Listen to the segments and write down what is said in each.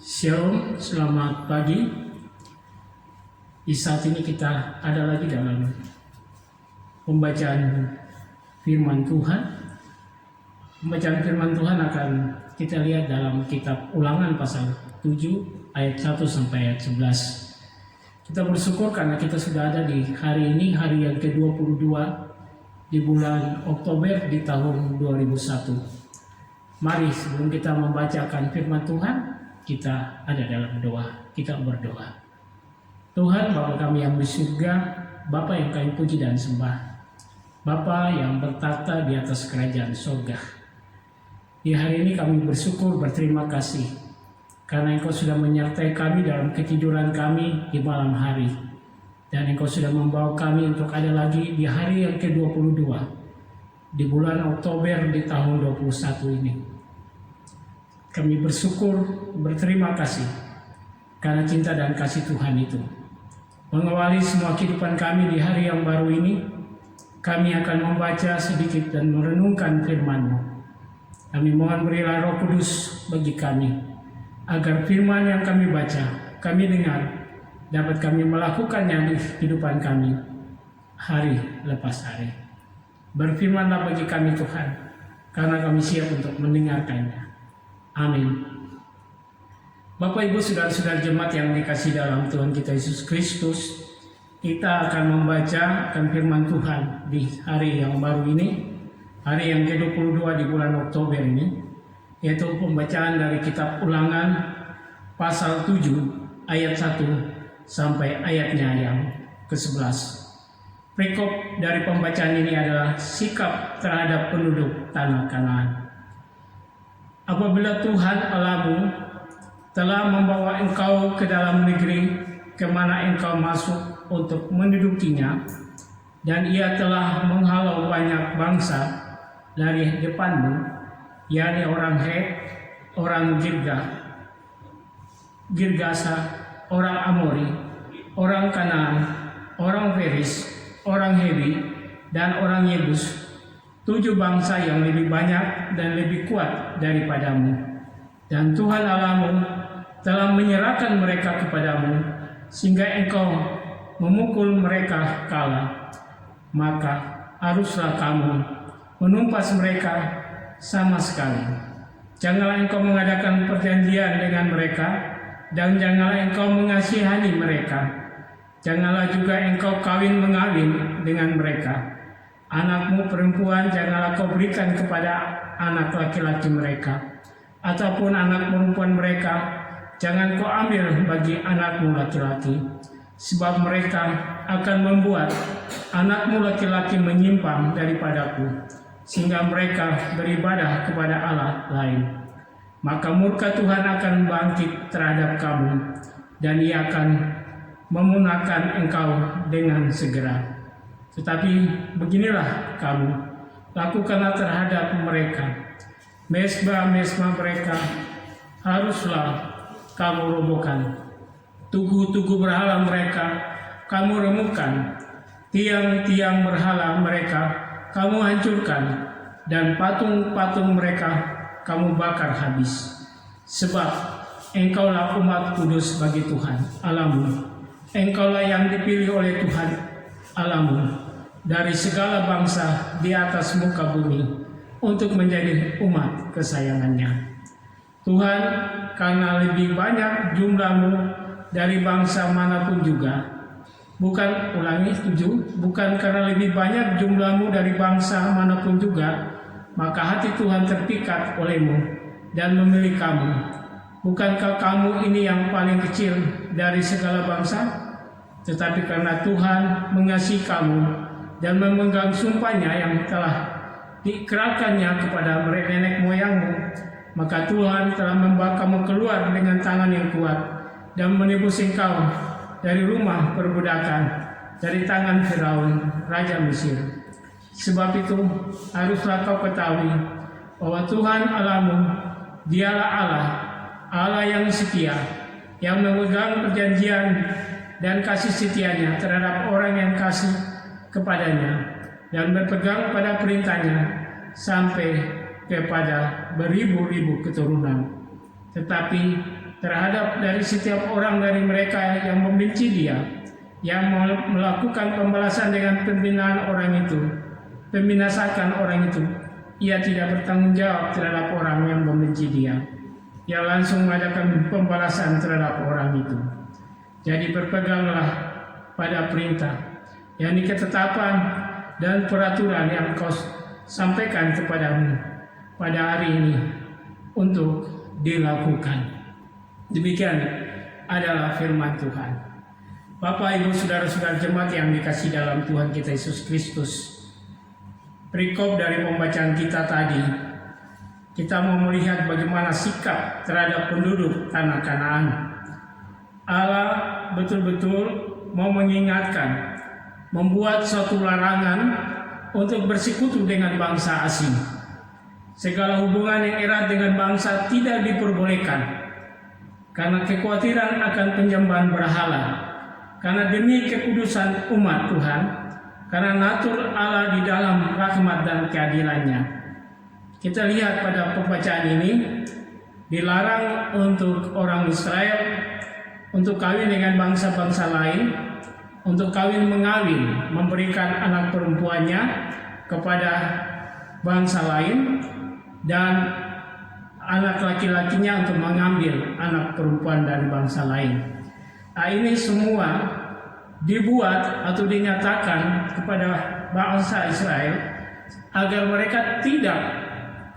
Shalom, selamat pagi. Di saat ini kita ada lagi dalam pembacaan firman Tuhan. Pembacaan firman Tuhan akan kita lihat dalam kitab Ulangan pasal 7 ayat 1 sampai ayat 11. Kita bersyukur karena kita sudah ada di hari ini, hari yang ke-22 di bulan Oktober di tahun 2001. Mari sebelum kita membacakan firman Tuhan, kita ada dalam doa, kita berdoa. Tuhan Bapa kami yang di surga, Bapa yang kami puji dan sembah, Bapa yang bertata di atas kerajaan surga. Di hari ini kami bersyukur, berterima kasih karena Engkau sudah menyertai kami dalam ketiduran kami di malam hari, dan Engkau sudah membawa kami untuk ada lagi di hari yang ke-22 di bulan Oktober di tahun 2021 ini. Kami bersyukur, berterima kasih karena cinta dan kasih Tuhan itu mengawali semua kehidupan kami di hari yang baru ini. Kami akan membaca sedikit dan merenungkan firman-Mu. Kami mohon berilah Roh Kudus bagi kami, agar firman yang kami baca, kami dengar, dapat kami melakukannya di kehidupan kami hari lepas hari. Berfirmanlah bagi kami Tuhan, karena kami siap untuk mendengarkannya. Amin. Bapak Ibu saudara-saudara jemaat yang dikasih dalam Tuhan kita Yesus Kristus, kita akan membaca firman Tuhan di hari yang baru ini, hari yang ke-22 di bulan Oktober ini, yaitu pembacaan dari kitab Ulangan pasal 7 ayat 1 sampai ayatnya yang ke-11. Perikop dari pembacaan ini adalah sikap terhadap penduduk tanah Kanaan. Apabila Tuhan Allahmu telah membawa engkau ke dalam negeri kemana engkau masuk untuk mendudukinya, dan Ia telah menghalau banyak bangsa dari depanmu, yakni orang Het, orang Girgasa, orang Amori, orang Kanaan, orang Feris, orang Hewi, dan orang Yebus, 7 bangsa yang lebih banyak dan lebih kuat daripadamu. Dan Tuhan Allahmu telah menyerahkan mereka kepadamu, sehingga engkau memukul mereka kalah. Maka haruslah kamu menumpas mereka sama sekali. Janganlah engkau mengadakan perjanjian dengan mereka, dan janganlah engkau mengasihani mereka. Janganlah juga engkau kawin-mengawin dengan mereka. Anakmu perempuan janganlah kau berikan kepada anak laki-laki mereka, ataupun anak perempuan mereka jangan kau ambil bagi anakmu laki-laki, sebab mereka akan membuat anakmu laki-laki menyimpang daripadaku, sehingga mereka beribadah kepada Allah lain. Maka murka Tuhan akan bangkit terhadap kamu, dan Ia akan memunahkan engkau dengan segera. Tetapi beginilah kamu, lakukanlah terhadap mereka. Mesbah-mesbah mereka haruslah kamu robohkan. Tugu-tugu berhala mereka kamu remukkan. Tiang-tiang berhala mereka kamu hancurkan. Dan patung-patung mereka kamu bakar habis. Sebab engkaulah umat kudus bagi Tuhan Allahmu. Engkaulah yang dipilih oleh Tuhan Allahmu dari segala bangsa di atas muka bumi untuk menjadi umat kesayangannya. Tuhan, karena lebih banyak jumlahmu dari bangsa manapun juga, bukan karena lebih banyak jumlahmu dari bangsa manapun juga, maka hati Tuhan terpikat olehmu dan memilih kamu. Bukankah kamu ini yang paling kecil dari segala bangsa? Tetapi karena Tuhan mengasihi kamu dan memegang sumpahnya yang telah diikrarkannya kepada nenek moyangmu, maka Tuhan telah membawa kamu keluar dengan tangan yang kuat dan menebus engkau dari rumah perbudakan, dari tangan Firaun, Raja Mesir. Sebab itu haruslah kau ketahui bahwa Tuhan Allahmu, Dialah Allah, Allah yang setia, yang memegang perjanjian dan kasih setianya terhadap orang yang kasih kepadanya dan berpegang pada perintahnya sampai kepada beribu-ribu keturunan. Tetapi terhadap dari setiap orang dari mereka yang membenci dia, yang melakukan pembalasan dengan pembinaan orang itu, membinasakan orang itu. Ia tidak bertanggung jawab terhadap orang yang membenci dia. Ia langsung mengadakan pembalasan terhadap orang itu. Jadi berpeganglah pada perintah, yakni ketetapan dan peraturan yang kau sampaikan kepadamu pada hari ini untuk dilakukan. Demikian adalah firman Tuhan. Bapak, Ibu, Saudara-saudara jemaat yang dikasihi dalam Tuhan kita Yesus Kristus, perikop dari pembacaan kita tadi, kita mau melihat bagaimana sikap terhadap penduduk tanah Kanaan. Allah betul-betul mau mengingatkan, membuat suatu larangan untuk bersekutu dengan bangsa asing. Segala hubungan yang erat dengan bangsa tidak diperbolehkan karena kekhawatiran akan penyembahan berhala, karena demi kekudusan umat Tuhan, karena natur Allah di dalam rahmat dan keadilannya. Kita lihat pada pembacaan ini, dilarang untuk orang Israel untuk kawin dengan bangsa-bangsa lain, untuk kawin mengawin, memberikan anak perempuannya kepada bangsa lain, dan anak laki-lakinya untuk mengambil anak perempuan dari bangsa lain. Nah, ini semua dibuat atau dinyatakan kepada bangsa Israel agar mereka tidak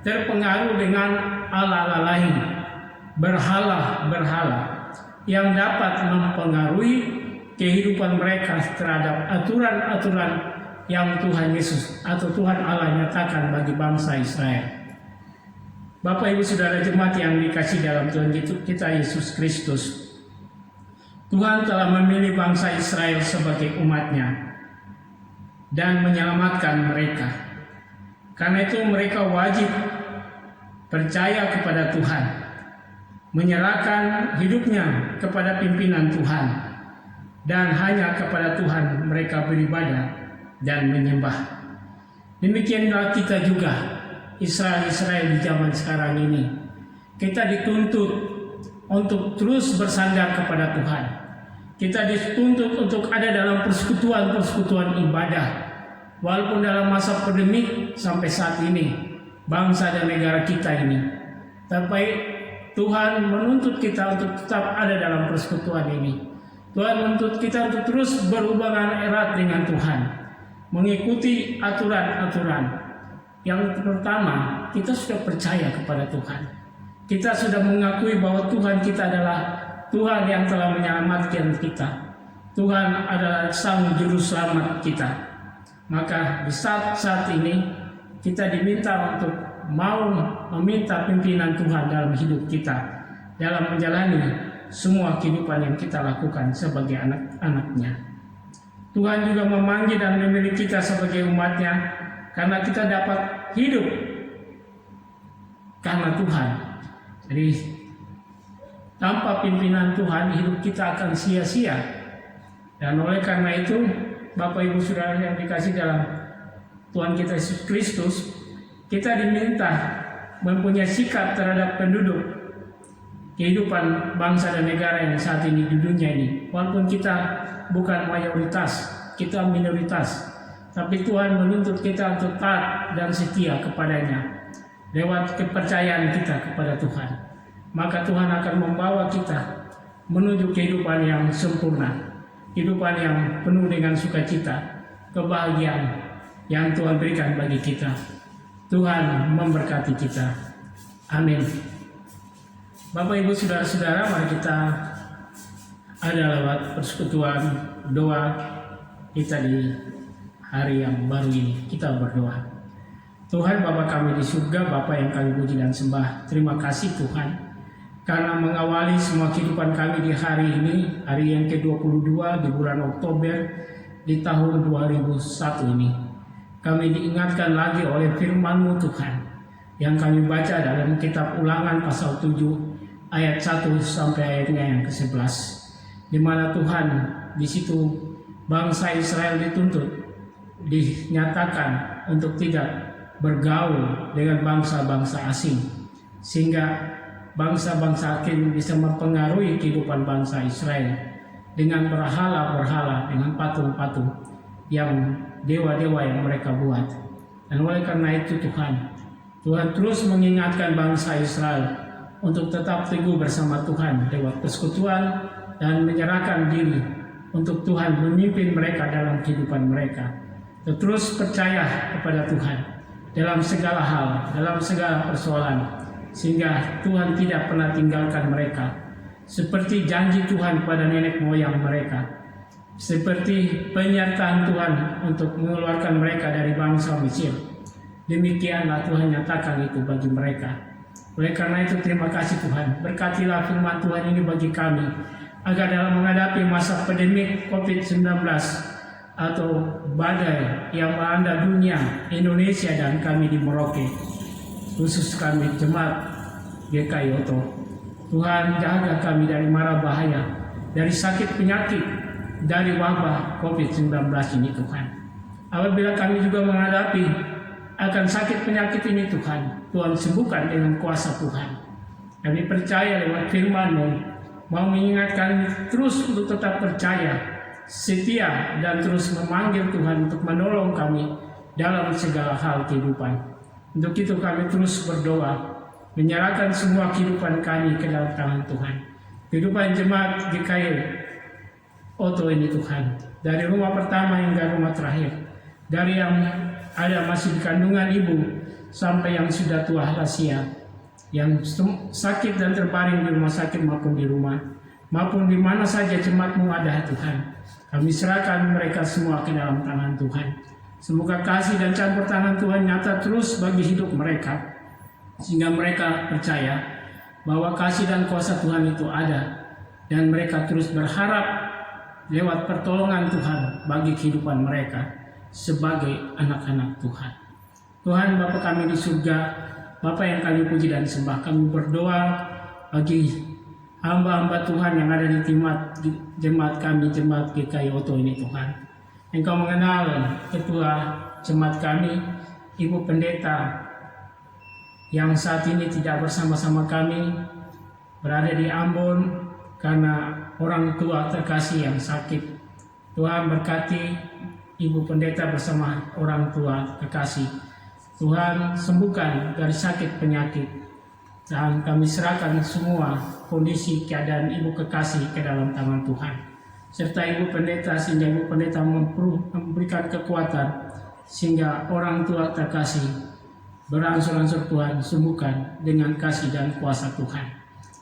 terpengaruh dengan Allah-Allah lain, berhala-berhala yang dapat mempengaruhi kehidupan mereka terhadap aturan-aturan yang Tuhan Yesus atau Tuhan Allah nyatakan bagi bangsa Israel. Bapak, Ibu, Saudara jemaat yang dikasihi dalam Tuhan kita Yesus Kristus, Tuhan telah memilih bangsa Israel sebagai umatnya dan menyelamatkan mereka. Karena itu mereka wajib percaya kepada Tuhan, menyerahkan hidupnya kepada pimpinan Tuhan, dan hanya kepada Tuhan mereka beribadah dan menyembah. Demikianlah kita juga, Israel di zaman sekarang ini. Kita dituntut untuk terus bersandar kepada Tuhan. Kita dituntut untuk ada dalam persekutuan-persekutuan ibadah. Walaupun dalam masa pandemi sampai saat ini, bangsa dan negara kita ini, tapi Tuhan menuntut kita untuk tetap ada dalam persekutuan ini. Tuhan menuntut kita untuk terus berhubungan erat dengan Tuhan, mengikuti aturan-aturan. Yang pertama, kita sudah percaya kepada Tuhan. Kita sudah mengakui bahwa Tuhan kita adalah Tuhan yang telah menyelamatkan kita. Tuhan adalah Sang Juru Selamat kita. Maka di saat ini kita diminta untuk mau meminta pimpinan Tuhan dalam hidup kita, dalam menjalani semua kehidupan yang kita lakukan sebagai anak-anaknya. Tuhan juga memanggil dan memilih kita sebagai umatnya, karena kita dapat hidup karena Tuhan. Jadi tanpa pimpinan Tuhan hidup kita akan sia-sia. Dan oleh karena itu, Bapak, Ibu, Saudara yang dikasihi dalam Tuhan kita Yesus Kristus, kita diminta mempunyai sikap terhadap penduduk kehidupan bangsa dan negara yang saat ini di dunia ini. Walaupun kita bukan mayoritas, kita minoritas, tapi Tuhan menuntut kita untuk taat dan setia kepadanya lewat kepercayaan kita kepada Tuhan. Maka Tuhan akan membawa kita menuju kehidupan yang sempurna, kehidupan yang penuh dengan sukacita, kebahagiaan yang Tuhan berikan bagi kita. Tuhan memberkati kita. Amin. Bapak, Ibu, Saudara-saudara, mari kita ada lewat persekutuan doa kita di hari yang baru ini. Kita berdoa. Tuhan Bapa kami di surga, Bapa yang kami puji dan sembah, terima kasih Tuhan karena mengawali semua kehidupan kami di hari ini, hari yang ke-22 di bulan Oktober di tahun 2001 ini. Kami diingatkan lagi oleh firman-Mu Tuhan yang kami baca dalam kitab Ulangan pasal 7 ayat 1 sampai ayatnya yang ke-11, di mana Tuhan di situ bangsa Israel dituntut, dinyatakan untuk tidak bergaul dengan bangsa-bangsa asing, sehingga bangsa-bangsa akhir bisa mempengaruhi kehidupan bangsa Israel dengan berhala-berhala, dengan patung-patung yang dewa-dewa yang mereka buat. Dan oleh karena itu Tuhan terus mengingatkan bangsa Israel untuk tetap teguh bersama Tuhan lewat persekutuan dan menyerahkan diri untuk Tuhan memimpin mereka dalam kehidupan mereka. Terus percaya kepada Tuhan dalam segala hal, dalam segala persoalan, sehingga Tuhan tidak pernah tinggalkan mereka. Seperti janji Tuhan pada nenek moyang mereka, seperti penyertaan Tuhan untuk mengeluarkan mereka dari bangsa Mesir. Demikianlah Tuhan nyatakan itu bagi mereka. Oleh karena itu terima kasih Tuhan, berkatilah firman Tuhan ini bagi kami, agar dalam menghadapi masa pandemik COVID-19 atau badai yang melanda dunia, Indonesia dan kami di Merauke, khusus kami jemaat GKI Oto, Tuhan jaga kami dari mara bahaya, dari sakit penyakit, dari wabah COVID-19 ini Tuhan. Apabila kami juga menghadapi akan sakit penyakit ini Tuhan sembuhkan dengan kuasa Tuhan. Kami percaya lewat firman-Mu, mau mengingatkan terus untuk tetap percaya, setia, dan terus memanggil Tuhan untuk menolong kami dalam segala hal kehidupan. Untuk itu kami terus berdoa, menyerahkan semua kehidupan kami ke dalam tangan Tuhan. Kehidupan jemaat GKI Oto ini Tuhan, dari rumah pertama hingga rumah terakhir, dari yang ada masih di kandungan ibu sampai yang sudah tua lansia, yang sakit dan terbaring di rumah sakit maupun di rumah, maupun di mana saja jemaat-Mu ada Tuhan. Kami serahkan mereka semua ke dalam tangan Tuhan. Semoga kasih dan campur tangan Tuhan nyata terus bagi hidup mereka, sehingga mereka percaya bahwa kasih dan kuasa Tuhan itu ada, dan mereka terus berharap lewat pertolongan Tuhan bagi kehidupan mereka sebagai anak-anak Tuhan. Tuhan Bapa kami di surga, Bapa yang kami puji dan sembah, kami berdoa bagi hamba-hamba Tuhan yang ada di jemaat kami, jemaat GKI Oto ini Tuhan. Engkau mengenal ketua jemaat kami, Ibu Pendeta yang saat ini tidak bersama-sama kami, berada di Ambon karena orang tua terkasih yang sakit. Tuhan berkati Ibu Pendeta bersama orang tua kekasih. Tuhan sembuhkan dari sakit penyakit. Dan kami serahkan semua kondisi keadaan Ibu kekasih ke dalam tangan Tuhan. Serta Ibu Pendeta, sehingga Ibu Pendeta memberikan kekuatan, sehingga orang tua terkasih beransur-ansur Tuhan sembuhkan dengan kasih dan kuasa Tuhan.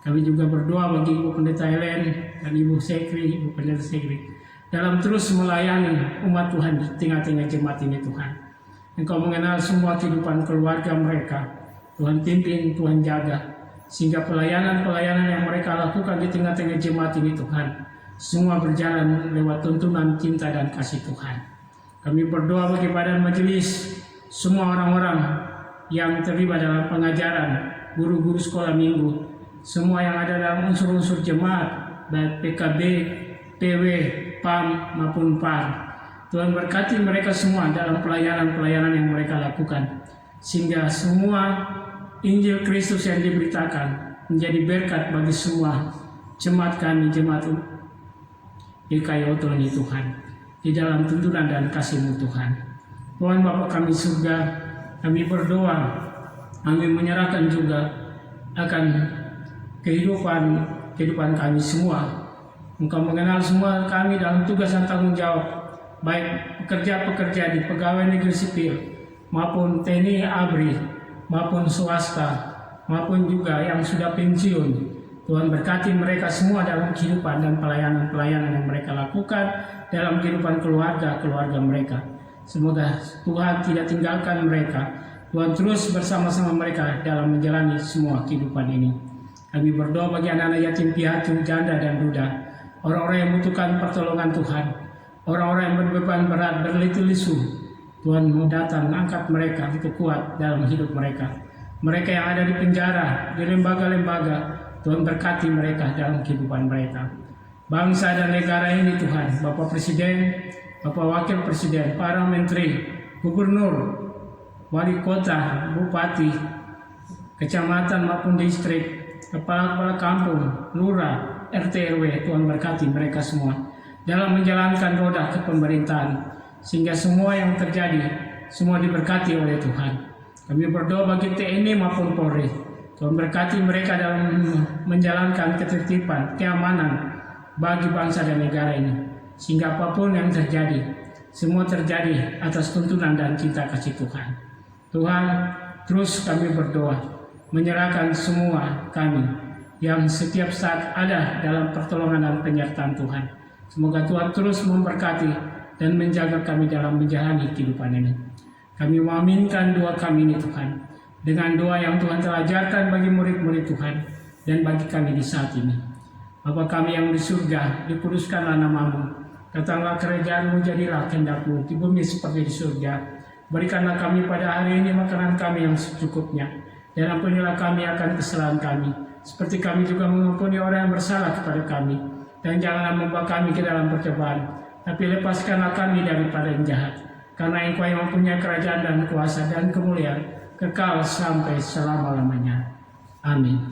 Kami juga berdoa bagi Ibu Pendeta Helen dan Ibu Sekri, Ibu Pendeta Sekri, dalam terus melayani umat Tuhan di tengah-tengah jemaat ini Tuhan. Engkau mengenal semua kehidupan keluarga mereka. Tuhan pimpin, Tuhan jaga, sehingga pelayanan-pelayanan yang mereka lakukan di tengah-tengah jemaat ini Tuhan, semua berjalan lewat tuntunan cinta dan kasih Tuhan. Kami berdoa bagi badan majelis, semua orang-orang yang terlibat dalam pengajaran, guru-guru sekolah minggu, semua yang ada dalam unsur-unsur jemaat, baik PKB, PW, PAM maupun PAR. Tuhan berkati mereka semua dalam pelayanan-pelayanan yang mereka lakukan, sehingga semua Injil Kristus yang diberitakan menjadi berkat bagi semua jemaat kami, jemaat GKI Oto ini Tuhan, di dalam tuntunan dan kasih-Mu Tuhan. Tuhan Bapa kami surga, kami berdoa, kami menyerahkan juga akan kehidupan kami semua. Engkau mengenal semua kami dalam tugas dan tanggung jawab, baik pekerja-pekerja di pegawai negeri sipil, maupun TNI ABRI, maupun swasta, maupun juga yang sudah pensiun. Tuhan berkati mereka semua dalam kehidupan dan pelayanan-pelayanan yang mereka lakukan dalam kehidupan keluarga mereka. Semoga Tuhan tidak tinggalkan mereka. Tuhan terus bersama-sama mereka dalam menjalani semua kehidupan ini. Kami berdoa bagi anak-anak yatim piatu, janda dan duda, orang-orang yang membutuhkan pertolongan Tuhan, orang-orang yang berbeban berat, berliku-liku. Tuhan mau datang, angkat mereka, itu kuat dalam hidup mereka. Mereka yang ada di penjara, di lembaga-lembaga, Tuhan berkati mereka dalam kehidupan mereka. Bangsa dan negara ini Tuhan, Bapak Presiden, Bapak Wakil Presiden, para menteri, gubernur, wali kota, bupati, kecamatan maupun distrik, kepala-kepala kampung, lurah, RT RW. Tuhan berkati mereka semua dalam menjalankan roda kepemerintahan, sehingga semua yang terjadi semua diberkati oleh Tuhan. Kami berdoa bagi TNI maupun Polri. Tuhan berkati mereka dalam menjalankan ketertiban, keamanan bagi bangsa dan negara ini, sehingga apapun yang terjadi, semua terjadi atas tuntunan dan cinta kasih Tuhan. Tuhan, terus kami berdoa, menyerahkan semua kami yang setiap saat ada dalam pertolongan dan penyertaan Tuhan. Semoga Tuhan terus memberkati dan menjaga kami dalam menjalani kehidupan ini. Kami mengaminkan doa kami ini Tuhan, dengan doa yang Tuhan telah ajarkan bagi murid-murid Tuhan dan bagi kami di saat ini. Bapa kami yang di surga, dikuduskanlah nama-Mu. Datanglah kerajaan-Mu, jadilah kehendak-Mu di bumi seperti di surga. Berikanlah kami pada hari ini makanan kami yang secukupnya, dan ampunilah kami akan kesalahan kami, seperti kami juga mengampuni orang yang bersalah kepada kami. Dan janganlah membawa kami ke dalam percobaan, tapi lepaskanlah kami daripada yang jahat. Karena Engkau yang mempunyai kerajaan dan kuasa dan kemuliaan kekal sampai selama-lamanya. Amin.